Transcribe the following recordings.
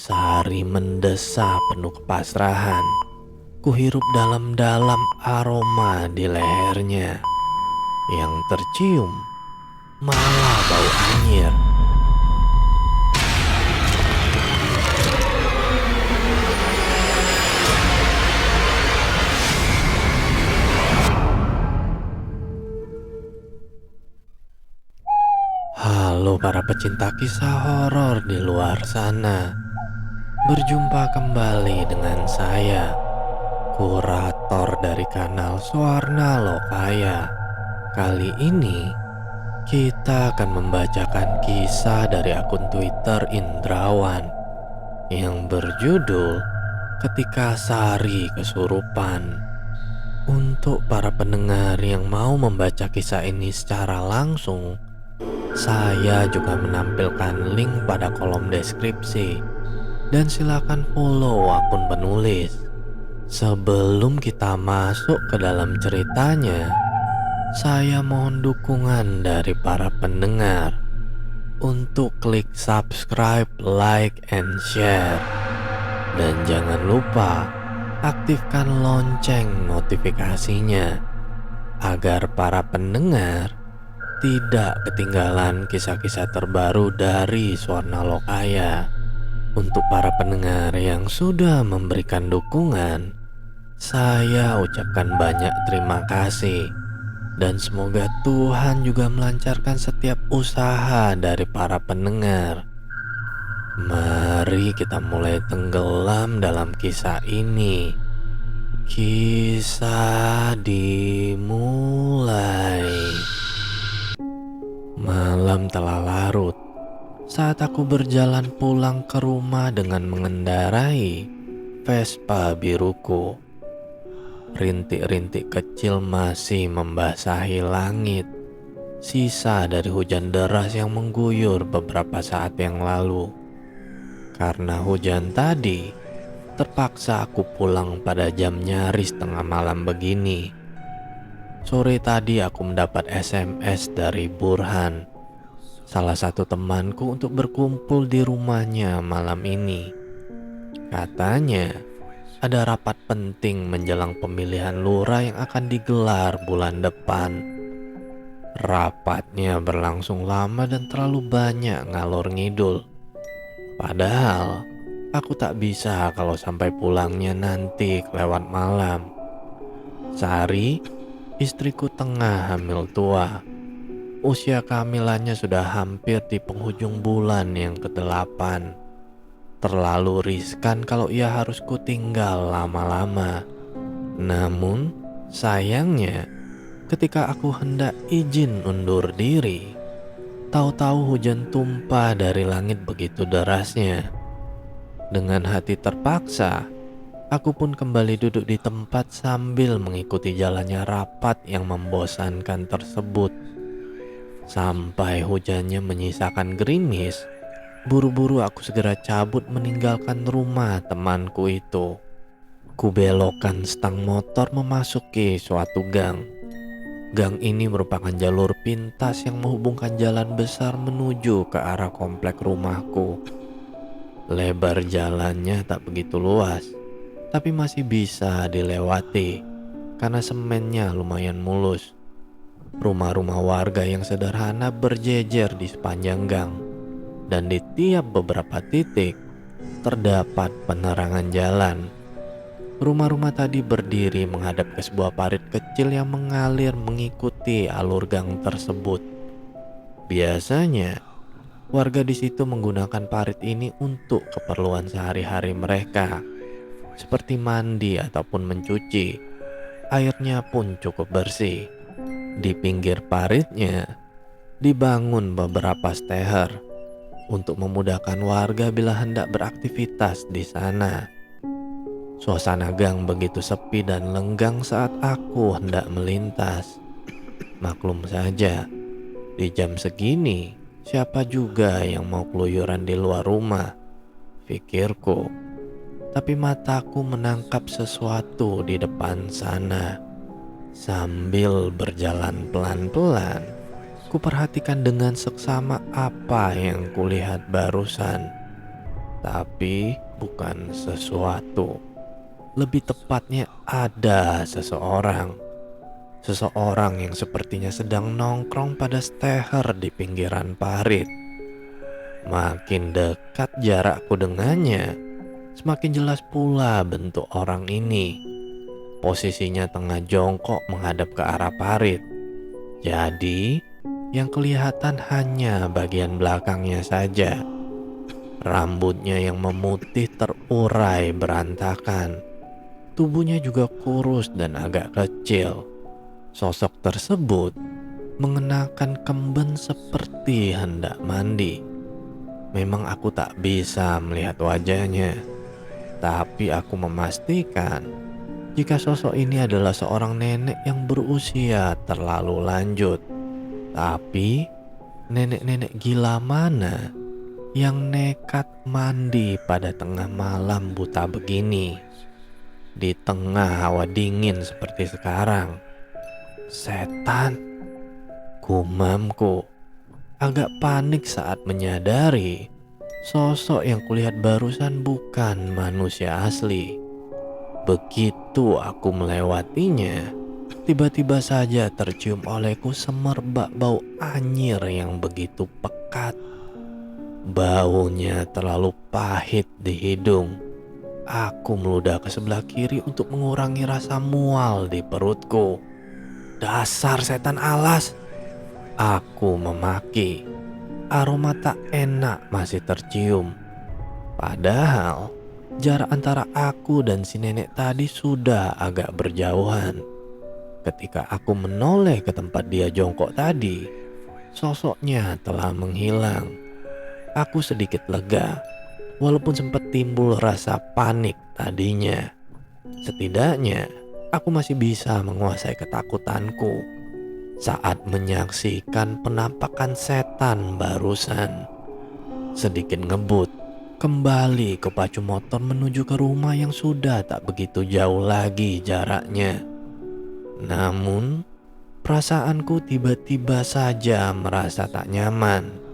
Sari mendesah penuh kepasrahan. Kuhirup dalam-dalam aroma di lehernya. Yang tercium malah bau anyir. Halo para pecinta kisah horor di luar sana. Berjumpa kembali dengan saya, kurator dari kanal Suarna Lokaya. Kali ini kita akan membacakan kisah dari akun Twitter Indrawan yang berjudul Ketika Sari Kesurupan. Untuk para pendengar yang mau membaca kisah ini secara langsung, saya juga menampilkan link pada kolom deskripsi. Dan silakan follow akun penulis. Sebelum kita masuk ke dalam ceritanya, saya mohon dukungan dari para pendengar untuk klik subscribe, like, and share. Dan jangan lupa aktifkan lonceng notifikasinya agar para pendengar tidak ketinggalan kisah-kisah terbaru dari Suarna Lokaya. Untuk para pendengar yang sudah memberikan dukungan, saya ucapkan banyak terima kasih. Dan semoga Tuhan juga melancarkan setiap usaha dari para pendengar. Mari kita mulai tenggelam dalam kisah ini. Kisah dimulai. Malam telah larut saat aku berjalan pulang ke rumah dengan mengendarai Vespa biruku. Rintik-rintik kecil masih membasahi langit, sisa dari hujan deras yang mengguyur beberapa saat yang lalu. Karena hujan tadi, terpaksa aku pulang pada jam nyaris tengah malam begini. Sore tadi aku mendapat SMS dari Burhan, salah satu temanku, untuk berkumpul di rumahnya malam ini. Katanya ada rapat penting menjelang pemilihan lurah yang akan digelar bulan depan. Rapatnya berlangsung lama dan terlalu banyak ngalor ngidul. Padahal aku tak bisa kalau sampai pulangnya nanti kelewat malam. Sari, istriku, tengah hamil tua. Usia kehamilannya sudah hampir di penghujung bulan yang ke-8. Terlalu riskan kalau ia harus kutinggal lama-lama. Namun sayangnya, ketika aku hendak izin undur diri, tahu-tahu hujan tumpah dari langit begitu derasnya. Dengan hati terpaksa, aku pun kembali duduk di tempat sambil mengikuti jalannya rapat yang membosankan tersebut. Sampai hujannya menyisakan gerimis, buru-buru aku segera cabut meninggalkan rumah temanku itu. Kubelokkan stang motor memasuki suatu gang. Gang ini merupakan jalur pintas yang menghubungkan jalan besar menuju ke arah komplek rumahku. Lebar jalannya tak begitu luas, tapi masih bisa dilewati karena semennya lumayan mulus. Rumah-rumah warga yang sederhana berjejer di sepanjang gang, dan di tiap beberapa titik terdapat penerangan jalan. Rumah-rumah tadi berdiri menghadap ke sebuah parit kecil yang mengalir mengikuti alur gang tersebut. Biasanya warga di situ menggunakan parit ini untuk keperluan sehari-hari mereka, seperti mandi ataupun mencuci. Airnya pun cukup bersih. Di pinggir paritnya dibangun beberapa steher untuk memudahkan warga bila hendak beraktivitas di sana. Suasana gang begitu sepi dan lenggang saat aku hendak melintas. Maklum saja, di jam segini siapa juga yang mau keluyuran di luar rumah, pikirku. Tapi mataku menangkap sesuatu di depan sana. Sambil berjalan pelan-pelan, kuperhatikan dengan seksama apa yang kulihat barusan. Tapi bukan sesuatu. Lebih tepatnya ada seseorang. Seseorang yang sepertinya sedang nongkrong pada steher di pinggiran parit. Makin dekat jarakku dengannya, semakin jelas pula bentuk orang ini. Posisinya tengah jongkok menghadap ke arah parit. Jadi, yang kelihatan hanya bagian belakangnya saja. Rambutnya yang memutih terurai berantakan. Tubuhnya juga kurus dan agak kecil. Sosok tersebut mengenakan kemben seperti hendak mandi. Memang aku tak bisa melihat wajahnya, tapi aku memastikan jika sosok ini adalah seorang nenek yang berusia terlalu lanjut. Tapi nenek-nenek gila mana yang nekat mandi pada tengah malam buta begini, di tengah hawa dingin seperti sekarang? Setan, gumamku. Agak panik saat menyadari sosok yang kulihat barusan bukan manusia asli. Begitu aku melewatinya, tiba-tiba saja tercium olehku semerbak bau anyir yang begitu pekat. Baunya terlalu pahit di hidung. Aku meludah ke sebelah kiri untuk mengurangi rasa mual di perutku. Dasar setan alas! Aku memaki. Aroma tak enak masih tercium. Padahal jarak antara aku dan si nenek tadi sudah agak berjauhan. Ketika aku menoleh ke tempat dia jongkok tadi, sosoknya telah menghilang. Aku sedikit lega, walaupun sempat timbul rasa panik tadinya. Setidaknya aku masih bisa menguasai ketakutanku saat menyaksikan penampakan setan barusan. Sedikit ngebut, kembali ke pacu motor menuju ke rumah yang sudah tak begitu jauh lagi jaraknya. Namun, perasaanku tiba-tiba saja merasa tak nyaman.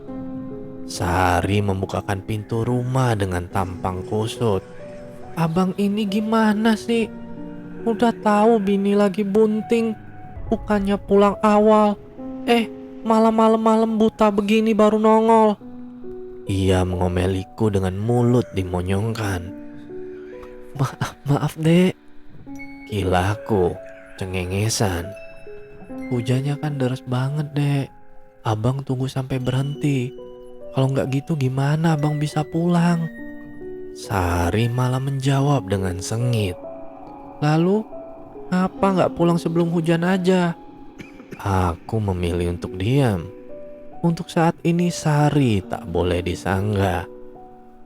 Sari membukakan pintu rumah dengan tampang kusut. Abang ini gimana sih? Udah tahu bini lagi bunting, bukannya pulang awal. Malam-malam buta begini baru nongol. Ia mengomeliku dengan mulut dimonyongkan. Maaf dek, kilaku cengengesan. Hujannya kan deras banget dek. Abang tunggu sampai berhenti. Kalau nggak gitu gimana abang bisa pulang? Sari malah menjawab dengan sengit. Lalu, ngapa nggak pulang sebelum hujan aja? Aku memilih untuk diam. Untuk saat ini Sari tak boleh disanggah.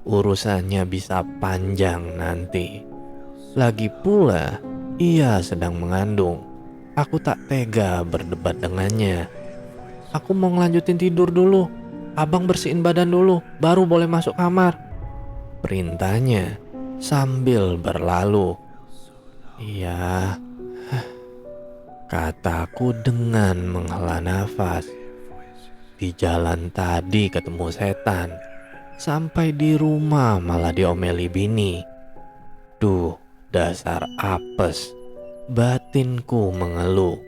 Urusannya bisa panjang nanti. Lagi pula, ia sedang mengandung. Aku tak tega berdebat dengannya. Aku mau ngelanjutin tidur dulu. Abang bersihin badan dulu, baru boleh masuk kamar, perintahnya sambil berlalu. Iya, kataku dengan menghela nafas. Di jalan tadi ketemu setan, sampai di rumah malah diomeli bini. Duh, dasar apes, batinku mengeluh.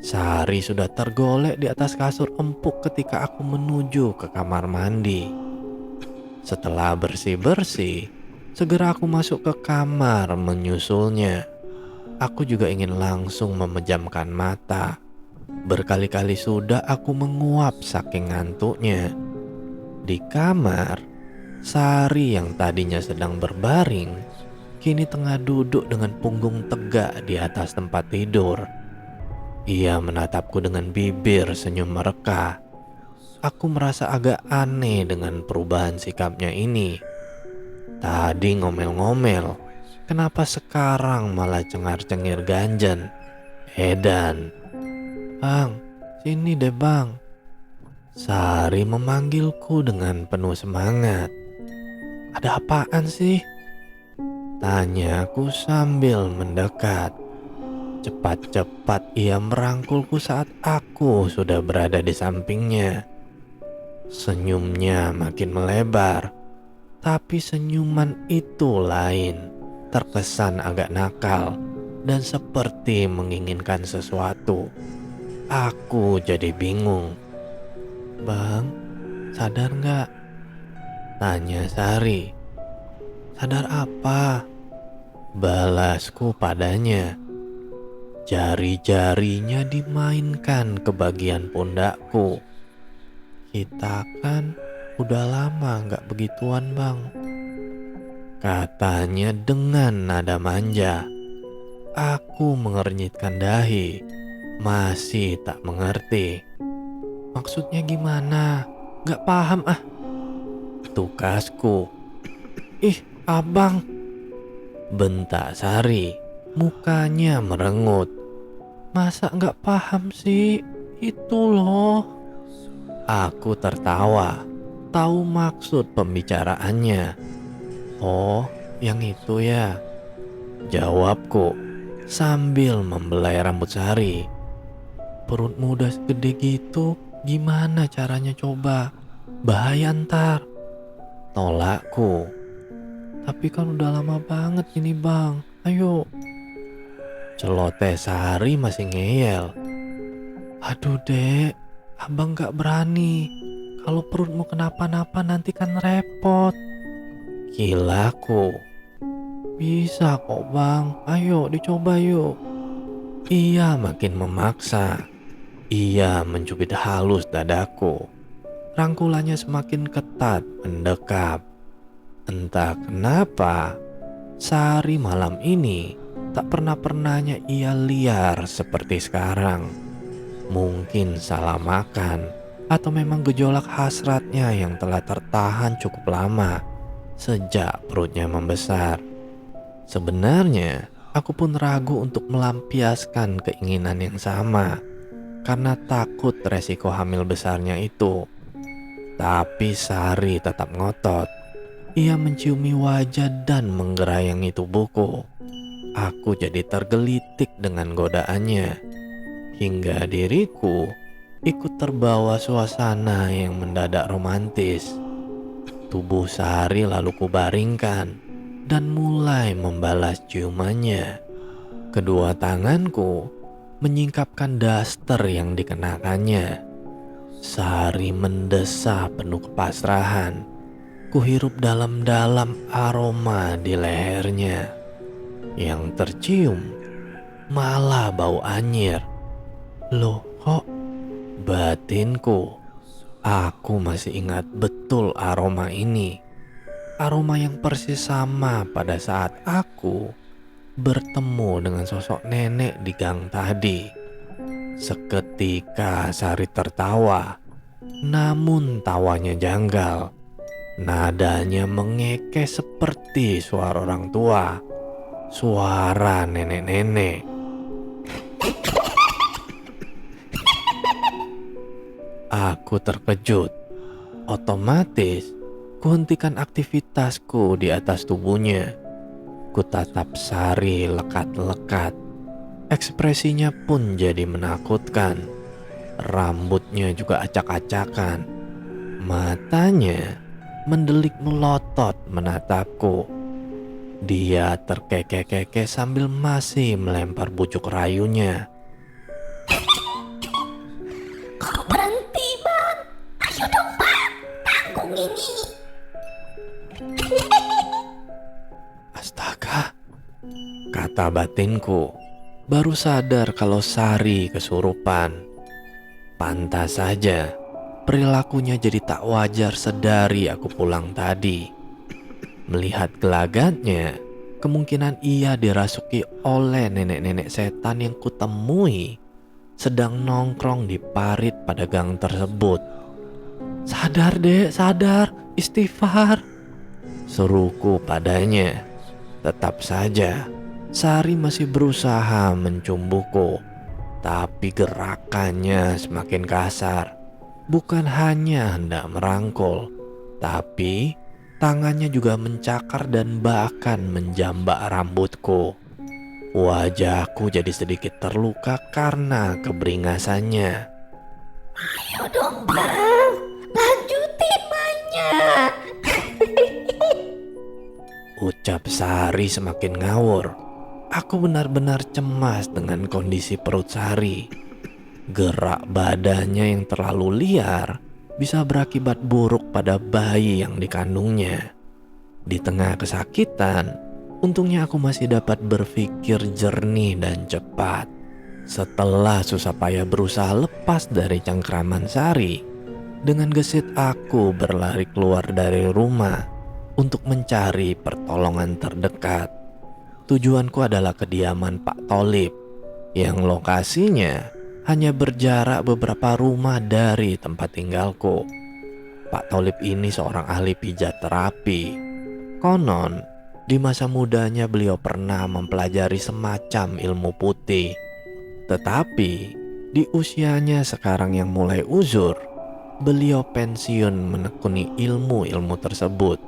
Sari sudah tergolek di atas kasur empuk ketika aku menuju ke kamar mandi. Setelah bersih-bersih, segera aku masuk ke kamar menyusulnya. Aku juga ingin langsung memejamkan mata. Berkali-kali sudah aku menguap saking ngantuknya. Di kamar, Sari yang tadinya sedang berbaring, kini tengah duduk dengan punggung tegak di atas tempat tidur. Ia menatapku dengan bibir senyum mereka. Aku merasa agak aneh dengan perubahan sikapnya ini. Tadi ngomel-ngomel, kenapa sekarang malah cengar-cengir ganjen? Edan. Bang, sini deh bang. Sari memanggilku dengan penuh semangat. Ada apaan sih? Tanyaku sambil mendekat. Cepat-cepat ia merangkulku saat aku sudah berada di sampingnya. Senyumnya makin melebar. Tapi senyuman itu lain, terkesan agak nakal dan seperti menginginkan sesuatu. Aku jadi bingung. "Bang, sadar nggak?" tanya Sari. "Sadar apa?" balasku padanya. Jari-jarinya dimainkan ke bagian pundakku. "Kita kan udah lama nggak begituan, Bang," katanya dengan nada manja. Aku mengernyitkan dahi, masih tak mengerti. "Maksudnya gimana? Nggak paham ah," tukasku. "Ih, abang," bentak Sari, mukanya merengut. "Masa nggak paham sih? Itu loh." Aku tertawa, tahu maksud pembicaraannya. "Oh, yang itu ya," jawabku sambil membelai rambut Sari. "Perutmu udah segede gitu, gimana caranya coba? Bahaya ntar," tolakku. "Tapi kan udah lama banget ini, Bang. Ayo," celoteh Sari masih ngeyel. "Aduh dek, abang gak berani. Kalau perutmu kenapa-napa nanti kan repot," kilaku. "Bisa kok bang, ayo dicoba yuk." Ia makin memaksa. Ia mencubit halus dadaku. Rangkulannya semakin ketat mendekap. Entah kenapa, Sari malam ini tak pernah-pernahnya ia liar seperti sekarang. Mungkin salah makan, atau memang gejolak hasratnya yang telah tertahan cukup lama sejak perutnya membesar. Sebenarnya, aku pun ragu untuk melampiaskan keinginan yang sama karena takut resiko hamil besarnya itu. Tapi Sari tetap ngotot. Ia menciumi wajah dan menggerayangi tubuhku. Aku jadi tergelitik dengan godaannya, hingga diriku ikut terbawa suasana yang mendadak romantis. Tubuh Sari lalu kubaringkan dan mulai membalas ciumannya. Kedua tanganku menyingkapkan daster yang dikenakannya. Sari mendesah penuh kepasrahan. Kuhirup dalam-dalam aroma di lehernya. Yang tercium malah bau anyir. Loh kok, batinku. Aku masih ingat betul aroma ini. Aroma yang persis sama pada saat aku bertemu dengan sosok nenek di gang tadi. Seketika Sari tertawa, namun tawanya janggal. Nadanya mengekeh seperti suara orang tua, suara nenek-nenek. Aku terkejut. Otomatis kuhentikan aktivitasku di atas tubuhnya. Kutatap Sari lekat-lekat. Ekspresinya pun jadi menakutkan. Rambutnya juga acak-acakan. Matanya mendelik melotot menatapku. Dia terkekeh-kekeh sambil masih melempar bujuk rayunya. Kok berhenti bang? Ayo dong bang, tanggung ini. Astaga, kata batinku. Baru sadar kalau Sari kesurupan. Pantas saja perilakunya jadi tak wajar sedari aku pulang tadi. Melihat gelagatnya, kemungkinan ia dirasuki oleh nenek-nenek setan yang kutemui sedang nongkrong di parit pada gang tersebut. "Sadar dek, sadar, istighfar," seruku padanya. Tetap saja Sari masih berusaha mencumbuku, tapi gerakannya semakin kasar. Bukan hanya hendak merangkul, tapi tangannya juga mencakar dan bahkan menjambak rambutku. Wajahku jadi sedikit terluka karena keberingasannya. Ayo dong bang, lanjutin mainnya. Ucap Sari semakin ngawur. Aku benar-benar cemas dengan kondisi perut Sari. Gerak badannya yang terlalu liar bisa berakibat buruk pada bayi yang dikandungnya. Di tengah kesakitan, untungnya aku masih dapat berpikir jernih dan cepat. Setelah susah payah berusaha lepas dari cengkraman Sari, dengan gesit aku berlari keluar dari rumah untuk mencari pertolongan terdekat. Tujuanku adalah kediaman Pak Tholib yang lokasinya hanya berjarak beberapa rumah dari tempat tinggalku. Pak Tholib ini seorang ahli pijat terapi. Konon, di masa mudanya beliau pernah mempelajari semacam ilmu putih. Tetapi, di usianya sekarang yang mulai uzur, beliau pensiun menekuni ilmu-ilmu tersebut.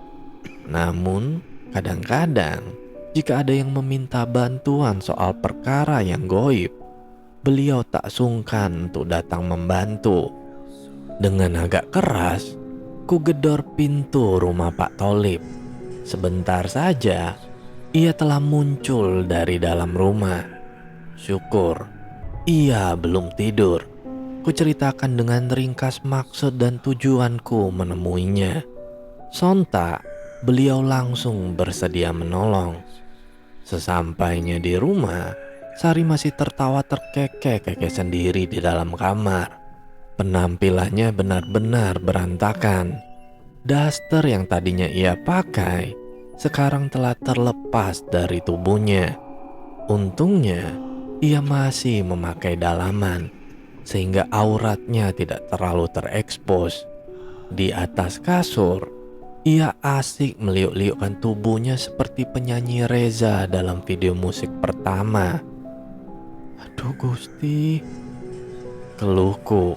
Namun, kadang-kadang jika ada yang meminta bantuan soal perkara yang goib, beliau tak sungkan untuk datang membantu. Dengan agak keras, ku gedor pintu rumah Pak Tholib. Sebentar saja, ia telah muncul dari dalam rumah. Syukur, ia belum tidur. Ku ceritakan dengan ringkas maksud dan tujuanku menemuinya. Sontak, beliau langsung bersedia menolong. Sesampainya di rumah, Sari masih tertawa terkekeh-kekeh sendiri di dalam kamar. Penampilannya benar-benar berantakan. Daster yang tadinya ia pakai sekarang telah terlepas dari tubuhnya. Untungnya ia masih memakai dalaman sehingga auratnya tidak terlalu terekspos. Di atas kasur, ia asik meliuk-liukkan tubuhnya seperti penyanyi Reza dalam video musik pertama. Aduh Gusti, keluhku.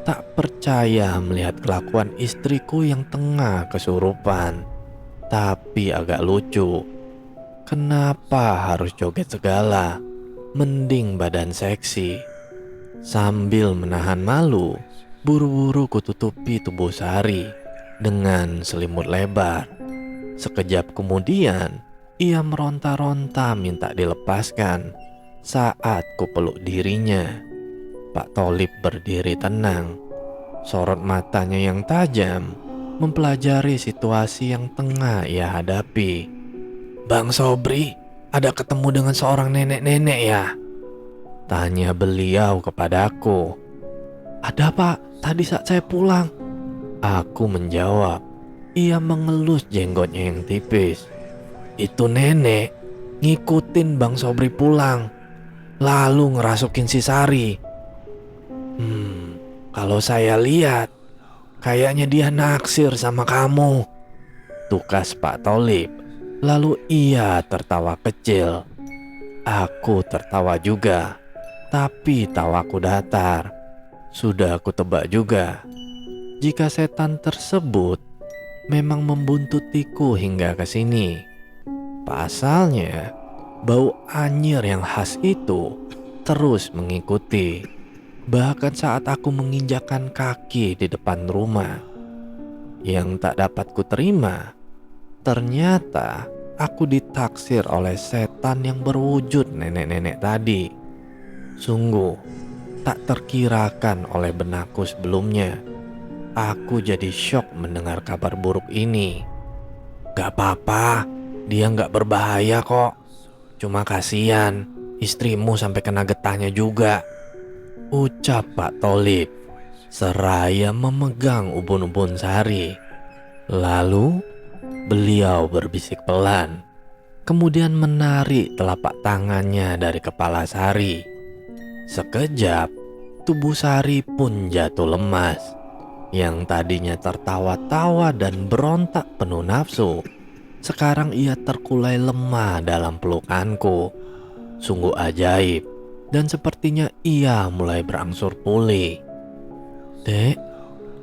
Tak percaya melihat kelakuan istriku yang tengah kesurupan. Tapi agak lucu. Kenapa harus joget segala? Mending badan seksi. Sambil menahan malu, buru-buru kututupi tubuh Sari dengan selimut lebar. Sekejap kemudian, ia meronta-ronta minta dilepaskan saat kupeluk dirinya. Pak Tholib berdiri tenang. Sorot matanya yang tajam mempelajari situasi yang tengah ia hadapi. "Bang Sobri, ada ketemu dengan seorang nenek-nenek ya?" tanya beliau kepadaku. "Ada Pak, tadi saat saya pulang." Aku menjawab. Ia mengelus jenggotnya yang tipis. "Itu nenek ngikutin Bang Sobri pulang, lalu ngerasukin si Sari. Kalau saya lihat, kayaknya dia naksir sama kamu," tukas Pak Tholib. Lalu ia tertawa kecil. Aku tertawa juga, tapi tawaku datar. Sudah aku tebak juga, jika setan tersebut memang membuntutiku hingga ke sini. Pasalnya, bau anyir yang khas itu terus mengikuti. Bahkan saat aku menginjakkan kaki di depan rumah. Yang tak dapat kuterima, ternyata aku ditaksir oleh setan yang berwujud nenek-nenek tadi. Sungguh tak terkirakan oleh benakku sebelumnya. Aku jadi syok mendengar kabar buruk ini. "Gak apa-apa, dia gak berbahaya kok. Cuma kasihan, istrimu sampai kena getahnya juga," ucap Pak Tholib seraya memegang ubun-ubun Sari. Lalu beliau berbisik pelan, kemudian menarik telapak tangannya dari kepala Sari. Sekejap, tubuh Sari pun jatuh lemas. Yang tadinya tertawa-tawa dan berontak penuh nafsu, sekarang ia terkulai lemah dalam pelukanku. Sungguh ajaib. Dan sepertinya ia mulai berangsur pulih. "Dek,"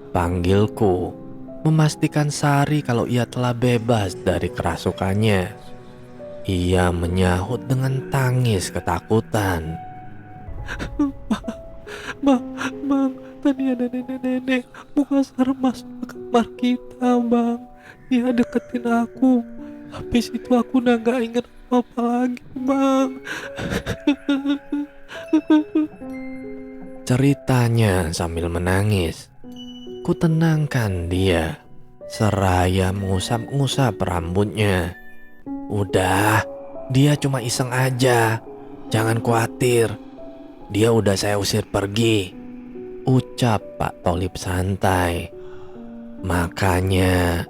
panggilku, memastikan Sari kalau ia telah bebas dari kerasukannya. Ia menyahut dengan tangis ketakutan. Bang, tadi ada nenek-nenek muka serem masuk ke kamar kita, Bang. Dia deketin aku. Habis itu aku udah gak inget apa lagi, Bang. Ceritanya sambil menangis. Ku tenangkan dia, seraya mengusap-ngusap rambutnya. Udah, dia cuma iseng aja. Jangan khawatir, dia udah saya usir pergi, ucap Pak Tolip santai. Makanya,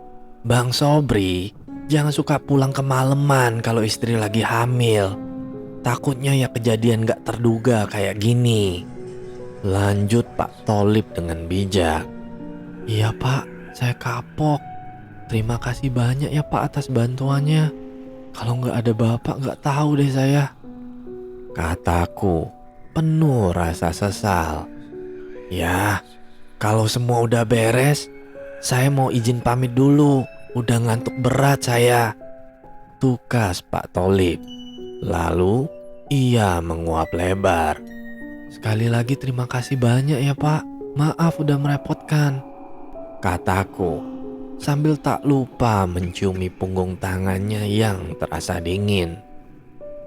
Bang Sobri, jangan suka pulang kemalaman kalau istri lagi hamil. Takutnya ya kejadian gak terduga kayak gini. Lanjut Pak Tolip dengan bijak. Iya Pak, saya kapok. Terima kasih banyak ya Pak atas bantuannya. Kalau nggak ada Bapak nggak tahu deh saya. Kataku penuh rasa sesal. Ya, kalau semua udah beres, saya mau izin pamit dulu. Udah ngantuk berat saya, tukas Pak Tolip. Lalu ia menguap lebar. Sekali lagi terima kasih banyak ya Pak. Maaf udah merepotkan, kataku sambil tak lupa menciumi punggung tangannya yang terasa dingin.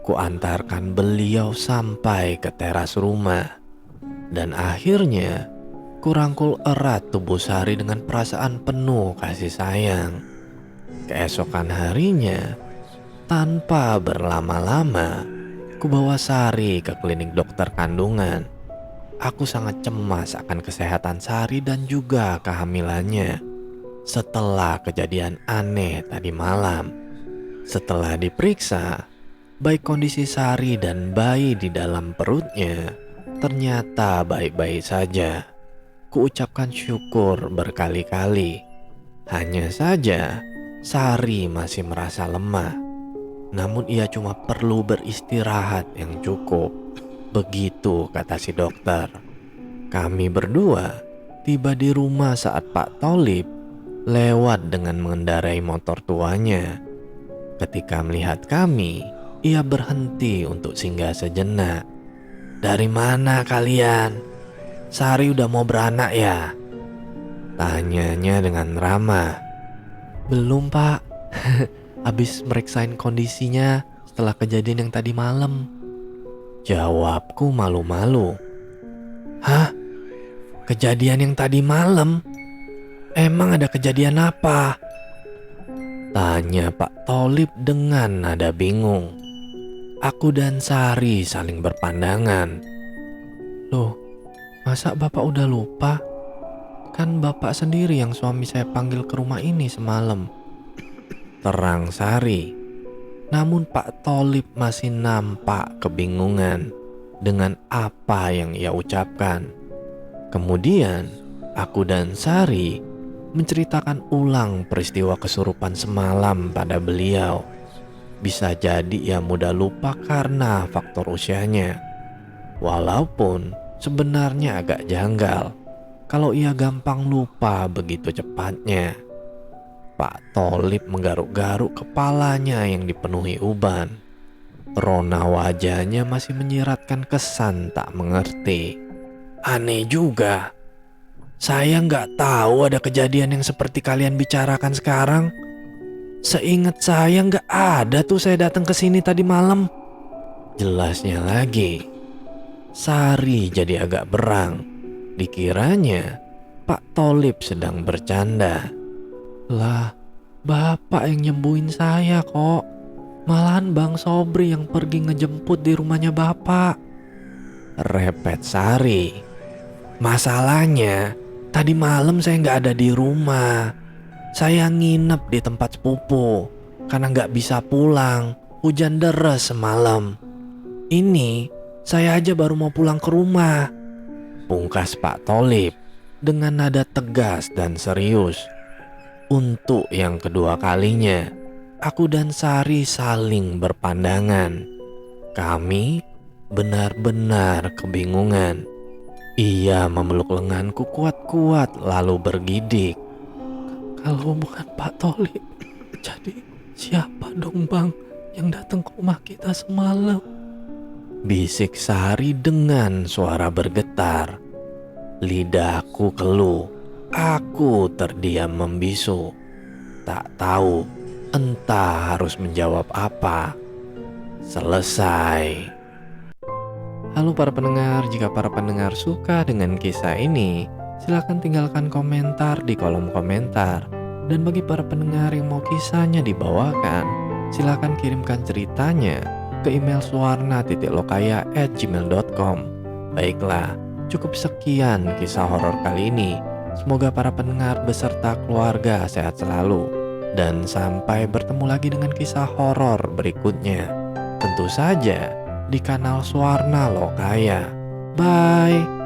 Ku antarkan beliau sampai ke teras rumah. Dan akhirnya ku rangkul erat tubuh Sari dengan perasaan penuh kasih sayang. Keesokan harinya, tanpa berlama-lama, ku bawa Sari ke klinik dokter kandungan. Aku sangat cemas akan kesehatan Sari dan juga kehamilannya. Setelah kejadian aneh tadi malam, setelah diperiksa, baik kondisi Sari dan bayi di dalam perutnya ternyata baik-baik saja. Kuucapkan syukur berkali-kali. Hanya saja, Sari masih merasa lemah. Namun ia cuma perlu beristirahat yang cukup. Begitu kata si dokter. Kami berdua tiba di rumah saat Pak Tolip lewat dengan mengendarai motor tuanya. Ketika melihat kami, ia berhenti untuk singgah sejenak. Dari mana kalian? Sari udah mau beranak ya? Tanyanya dengan ramah. Belum Pak, habis meriksain kondisinya setelah kejadian yang tadi malam, jawabku malu-malu. Hah? Kejadian yang tadi malam? Emang ada kejadian apa? Tanya Pak Tolip dengan nada bingung. Aku dan Sari saling berpandangan. Loh, masa Bapak udah lupa? Kan Bapak sendiri yang suami saya panggil ke rumah ini semalam, terang Sari. Namun Pak Tolip masih nampak kebingungan dengan apa yang ia ucapkan. Kemudian aku dan Sari menceritakan ulang peristiwa kesurupan semalam pada beliau. Bisa jadi ia mudah lupa karena faktor usianya. Walaupun sebenarnya agak janggal kalau ia gampang lupa begitu cepatnya. Pak Tolip menggaruk-garuk kepalanya yang dipenuhi uban. Rona wajahnya masih menyiratkan kesan tak mengerti. Aneh juga. Saya nggak tahu ada kejadian yang seperti kalian bicarakan sekarang. Seingat saya nggak ada tuh saya datang ke sini tadi malam. Jelasnya lagi. Sari jadi agak berang. Dikiranya Pak Tolip sedang bercanda. Lah, Bapak yang nyembuhin saya kok. Malahan Bang Sobri yang pergi ngejemput di rumahnya Bapak, repet Sari. Masalahnya, tadi malam saya nggak ada di rumah. Saya nginep di tempat sepupu karena nggak bisa pulang. Hujan deras semalam. Ini saya aja baru mau pulang ke rumah, pungkas Pak Tolip dengan nada tegas dan serius. Untuk yang kedua kalinya, aku dan Sari saling berpandangan. Kami benar-benar kebingungan. Ia memeluk lenganku kuat-kuat lalu bergidik. Kalau bukan Pak Tolip, jadi siapa dong Bang yang datang ke rumah kita semalam? Bisik Sari dengan suara bergetar. Lidahku keluh. Aku terdiam membisu. Tak tahu Entah harus menjawab apa. Selesai. Halo para pendengar, jika para pendengar suka dengan kisah ini, silakan tinggalkan komentar di kolom komentar. Dan bagi para pendengar yang mau kisahnya dibawakan, silakan kirimkan ceritanya ke email suwarna.lokaya@gmail.com. Baiklah, cukup sekian kisah horor kali ini. Semoga para pendengar beserta keluarga sehat selalu. Dan sampai bertemu lagi dengan kisah horor berikutnya. Tentu saja di kanal Suwarna Lokaya. Bye.